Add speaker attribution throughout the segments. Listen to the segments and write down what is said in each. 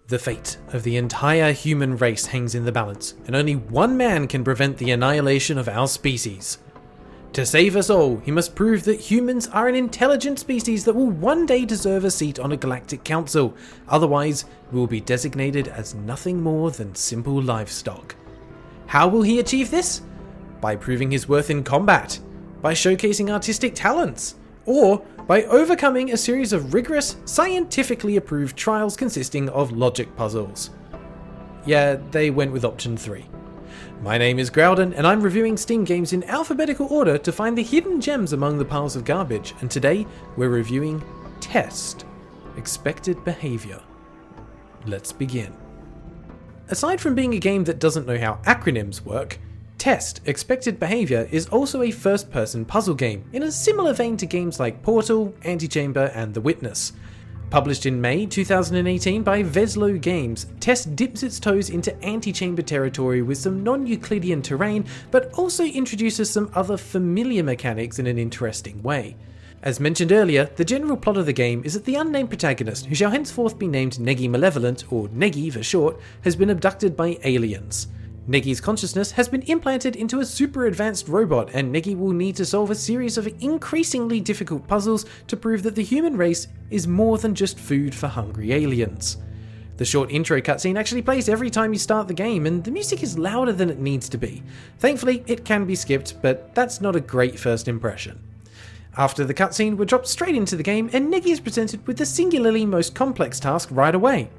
Speaker 1: The fate of the entire human race hangs in the balance, and only one man can prevent the annihilation of our species. To save us all, he must prove that humans are an intelligent species that will one day deserve a seat on a galactic council, otherwise we will be designated as nothing more than simple livestock. How will he achieve this? By proving his worth in combat, by showcasing artistic talents, or by overcoming a series of rigorous, scientifically approved trials consisting of logic puzzles. Yeah, they went with option 3. My name is Graeldon, and I'm reviewing Steam games in alphabetical order to find the hidden gems among the piles of garbage, and today we're reviewing T.E.S.T, Expected Behaviour. Let's begin. Aside from being a game that doesn't know how acronyms work, T.E.S.T, Expected Behaviour is also a first-person puzzle game, in a similar vein to games like Portal, Antichamber and The Witness. Published in May 2018 by Veslo Games, T.E.S.T dips its toes into Antichamber territory with some non-Euclidean terrain, but also introduces some other familiar mechanics in an interesting way. As mentioned earlier, the general plot of the game is that the unnamed protagonist, who shall henceforth be named Neggy Malevolent, or Neggy for short, has been abducted by aliens. Neggy's consciousness has been implanted into a super advanced robot, and Neggy will need to solve a series of increasingly difficult puzzles to prove that the human race is more than just food for hungry aliens. The short intro cutscene actually plays every time you start the game, and the music is louder than it needs to be. Thankfully, it can be skipped, but that's not a great first impression. After the cutscene, we're dropped straight into the game, and Neggy is presented with the singularly most complex task right away.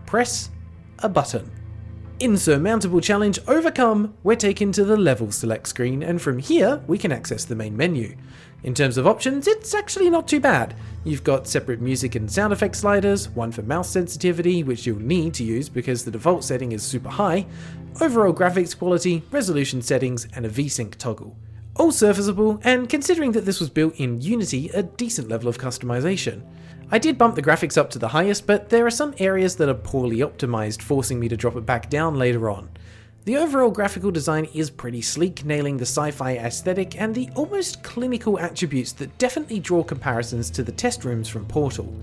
Speaker 1: Press a button. Insurmountable challenge overcome, we're taken to the level select screen, and from here we can access the main menu. In terms of options, it's actually not too bad. You've got separate music and sound effect sliders, one for mouse sensitivity, which you'll need to use because the default setting is super high, overall graphics quality, resolution settings, and a VSync toggle. All serviceable, and considering that this was built in Unity, a decent level of customization. I did bump the graphics up to the highest, but there are some areas that are poorly optimized, forcing me to drop it back down later on. The overall graphical design is pretty sleek, nailing the sci-fi aesthetic and the almost clinical attributes that definitely draw comparisons to the test rooms from Portal.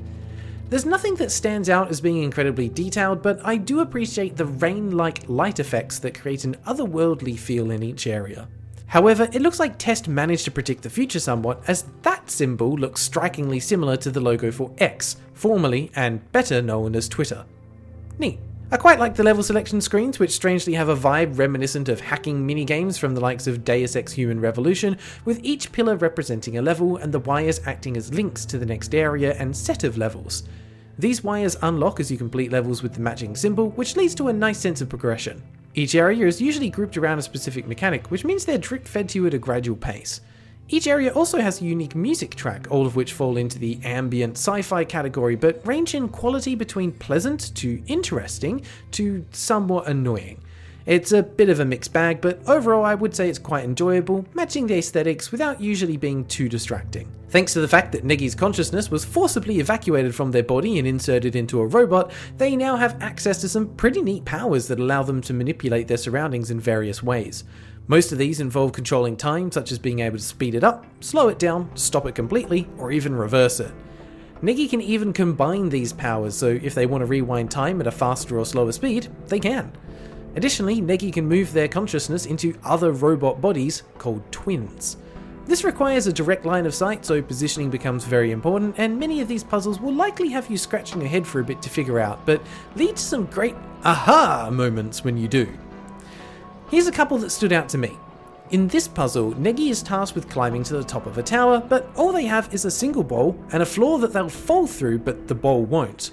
Speaker 1: There's nothing that stands out as being incredibly detailed, but I do appreciate the rain-like light effects that create an otherworldly feel in each area. However, it looks like T.E.S.T managed to predict the future somewhat, as that symbol looks strikingly similar to the logo for X, formerly and better known as Twitter. Neat. I quite like the level selection screens, which strangely have a vibe reminiscent of hacking minigames from the likes of Deus Ex Human Revolution, with each pillar representing a level and the wires acting as links to the next area and set of levels. These wires unlock as you complete levels with the matching symbol, which leads to a nice sense of progression. Each area is usually grouped around a specific mechanic, which means they're drip-fed to you at a gradual pace. Each area also has a unique music track, all of which fall into the ambient sci-fi category, but range in quality between pleasant to interesting to somewhat annoying. It's a bit of a mixed bag, but overall I would say it's quite enjoyable, matching the aesthetics without usually being too distracting. Thanks to the fact that Neggy's consciousness was forcibly evacuated from their body and inserted into a robot, they now have access to some pretty neat powers that allow them to manipulate their surroundings in various ways. Most of these involve controlling time, such as being able to speed it up, slow it down, stop it completely, or even reverse it. Neggy can even combine these powers, so if they want to rewind time at a faster or slower speed, they can. Additionally, Neggy can move their consciousness into other robot bodies called twins. This requires a direct line of sight, so positioning becomes very important, and many of these puzzles will likely have you scratching your head for a bit to figure out, but lead to some great aha moments when you do. Here's a couple that stood out to me. In this puzzle, Neggy is tasked with climbing to the top of a tower, but all they have is a single bowl and a floor that they'll fall through, but the bowl won't.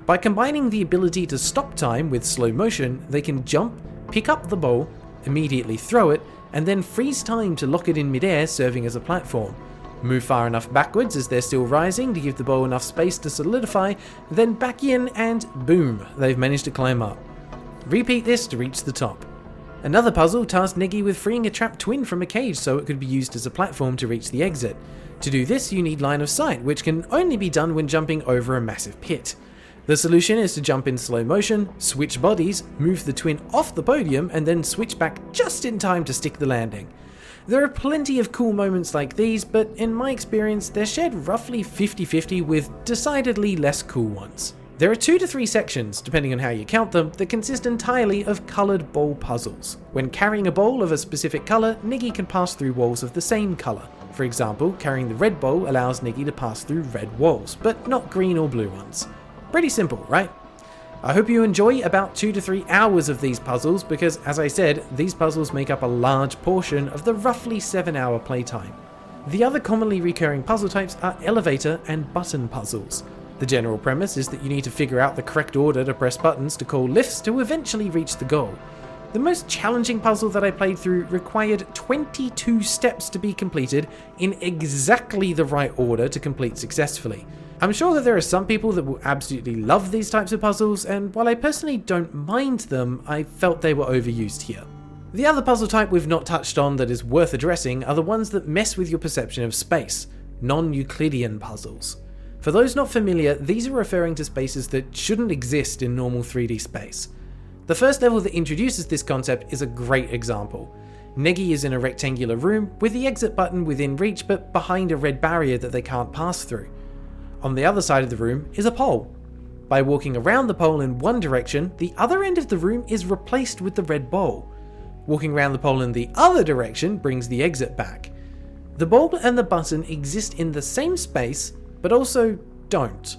Speaker 1: By combining the ability to stop time with slow motion, they can jump, pick up the bowl, immediately throw it, and then freeze time to lock it in midair, serving as a platform. Move far enough backwards as they're still rising to give the bowl enough space to solidify, then back in and boom, they've managed to climb up. Repeat this to reach the top. Another puzzle tasked Neggy with freeing a trapped twin from a cage so it could be used as a platform to reach the exit. To do this, you need line of sight, which can only be done when jumping over a massive pit. The solution is to jump in slow motion, switch bodies, move the twin off the podium, and then switch back just in time to stick the landing. There are plenty of cool moments like these, but in my experience, they're shared roughly 50-50 with decidedly less cool ones. There are 2 to 3 sections, depending on how you count them, that consist entirely of coloured ball puzzles. When carrying a ball of a specific colour, Niggy can pass through walls of the same colour. For example, carrying the red ball allows Niggy to pass through red walls, but not green or blue ones. Pretty simple, right? I hope you enjoy about 2 to 3 hours of these puzzles because, as I said, these puzzles make up a large portion of the roughly 7-hour playtime. The other commonly recurring puzzle types are elevator and button puzzles. The general premise is that you need to figure out the correct order to press buttons to call lifts to eventually reach the goal. The most challenging puzzle that I played through required 22 steps to be completed in exactly the right order to complete successfully. I'm sure that there are some people that will absolutely love these types of puzzles, and while I personally don't mind them, I felt they were overused here. The other puzzle type we've not touched on that is worth addressing are the ones that mess with your perception of space, non-Euclidean puzzles. For those not familiar, these are referring to spaces that shouldn't exist in normal 3D space. The first level that introduces this concept is a great example. Niggy is in a rectangular room with the exit button within reach but behind a red barrier that they can't pass through. On the other side of the room is a pole. By walking around the pole in one direction, the other end of the room is replaced with the red ball. Walking around the pole in the other direction brings the exit back. The ball and the button exist in the same space, but also don't.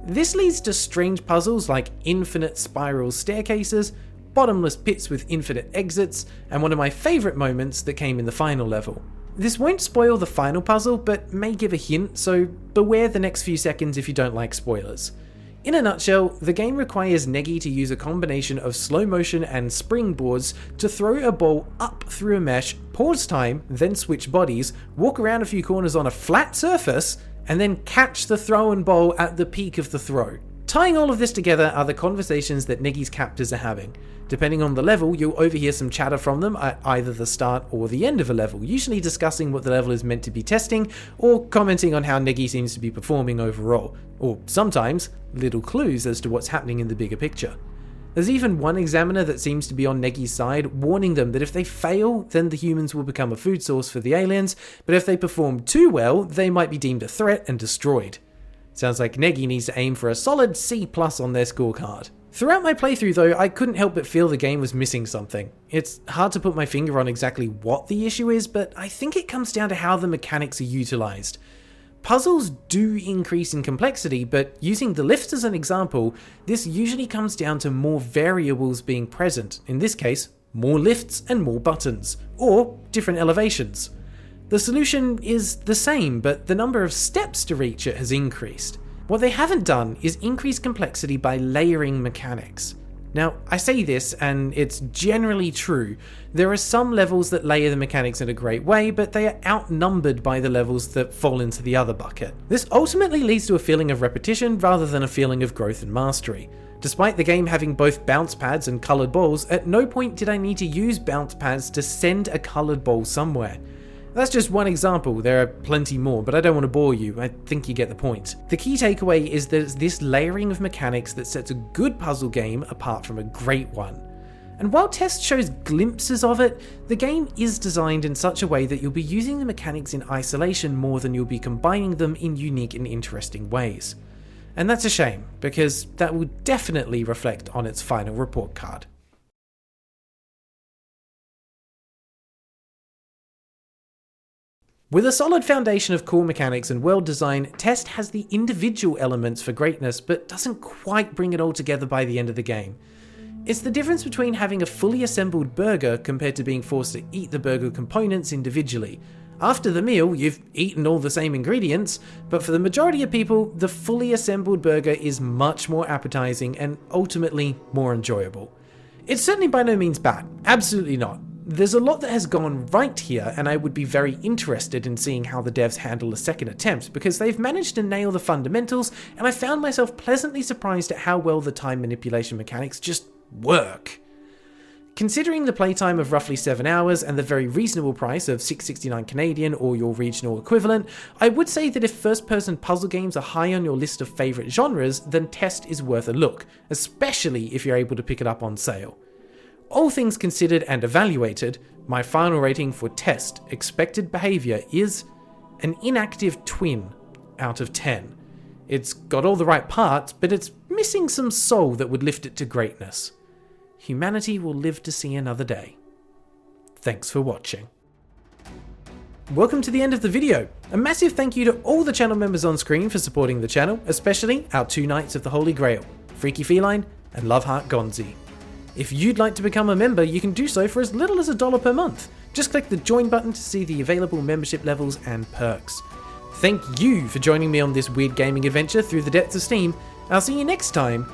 Speaker 1: This leads to strange puzzles like infinite spiral staircases, bottomless pits with infinite exits, and one of my favourite moments that came in the final level. This won't spoil the final puzzle, but may give a hint, so beware the next few seconds if you don't like spoilers. In a nutshell, the game requires Niggy to use a combination of slow motion and springboards to throw a ball up through a mesh, pause time, then switch bodies, walk around a few corners on a flat surface, and then catch the thrown ball at the peak of the throw. Tying all of this together are the conversations that Niggy's captors are having. Depending on the level, you'll overhear some chatter from them at either the start or the end of a level, usually discussing what the level is meant to be testing, or commenting on how Niggy seems to be performing overall, or sometimes, little clues as to what's happening in the bigger picture. There's even one examiner that seems to be on Niggy's side, warning them that if they fail, then the humans will become a food source for the aliens, but if they perform too well, they might be deemed a threat and destroyed. Sounds like Niggy needs to aim for a solid C+ on their scorecard. Throughout my playthrough though, I couldn't help but feel the game was missing something. It's hard to put my finger on exactly what the issue is, but I think it comes down to how the mechanics are utilised. Puzzles do increase in complexity, but using the lifts as an example, this usually comes down to more variables being present, in this case, more lifts and more buttons, or different elevations. The solution is the same, but the number of steps to reach it has increased. What they haven't done is increase complexity by layering mechanics. Now, I say this, and it's generally true. There are some levels that layer the mechanics in a great way, but they are outnumbered by the levels that fall into the other bucket. This ultimately leads to a feeling of repetition rather than a feeling of growth and mastery. Despite the game having both bounce pads and coloured balls, at no point did I need to use bounce pads to send a coloured ball somewhere. That's just one example, there are plenty more, but I don't want to bore you, I think you get the point. The key takeaway is that it's this layering of mechanics that sets a good puzzle game apart from a great one. And while T.E.S.T shows glimpses of it, the game is designed in such a way that you'll be using the mechanics in isolation more than you'll be combining them in unique and interesting ways. And that's a shame, because that will definitely reflect on its final report card. With a solid foundation of core mechanics and world design, T.E.S.T has the individual elements for greatness, but doesn't quite bring it all together by the end of the game. It's the difference between having a fully assembled burger compared to being forced to eat the burger components individually. After the meal, you've eaten all the same ingredients, but for the majority of people, the fully assembled burger is much more appetizing and ultimately more enjoyable. It's certainly by no means bad, absolutely not. There's a lot that has gone right here, and I would be very interested in seeing how the devs handle a second attempt, because they've managed to nail the fundamentals, and I found myself pleasantly surprised at how well the time manipulation mechanics just work. Considering the playtime of roughly 7 hours and the very reasonable price of $6.69 Canadian or your regional equivalent, I would say that if first-person puzzle games are high on your list of favourite genres, then T.E.S.T is worth a look, especially if you're able to pick it up on sale. All things considered and evaluated, my final rating for T.E.S.T Expected Behaviour is an inactive twin out of 10. It's got all the right parts, but it's missing some soul that would lift it to greatness. Humanity will live to see another day. Thanks for watching. Welcome to the end of the video. A massive thank you to all the channel members on screen for supporting the channel, especially our two Knights of the Holy Grail, Freaky Feline and Loveheart Gonzi. If you'd like to become a member, you can do so for as little as $1 per month. Just click the join button to see the available membership levels and perks. Thank you for joining me on this weird gaming adventure through the depths of Steam. I'll see you next time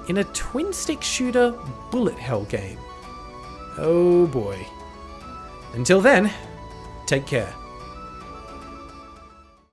Speaker 1: in a twin-stick shooter bullet hell game. Oh boy. Until then, take care.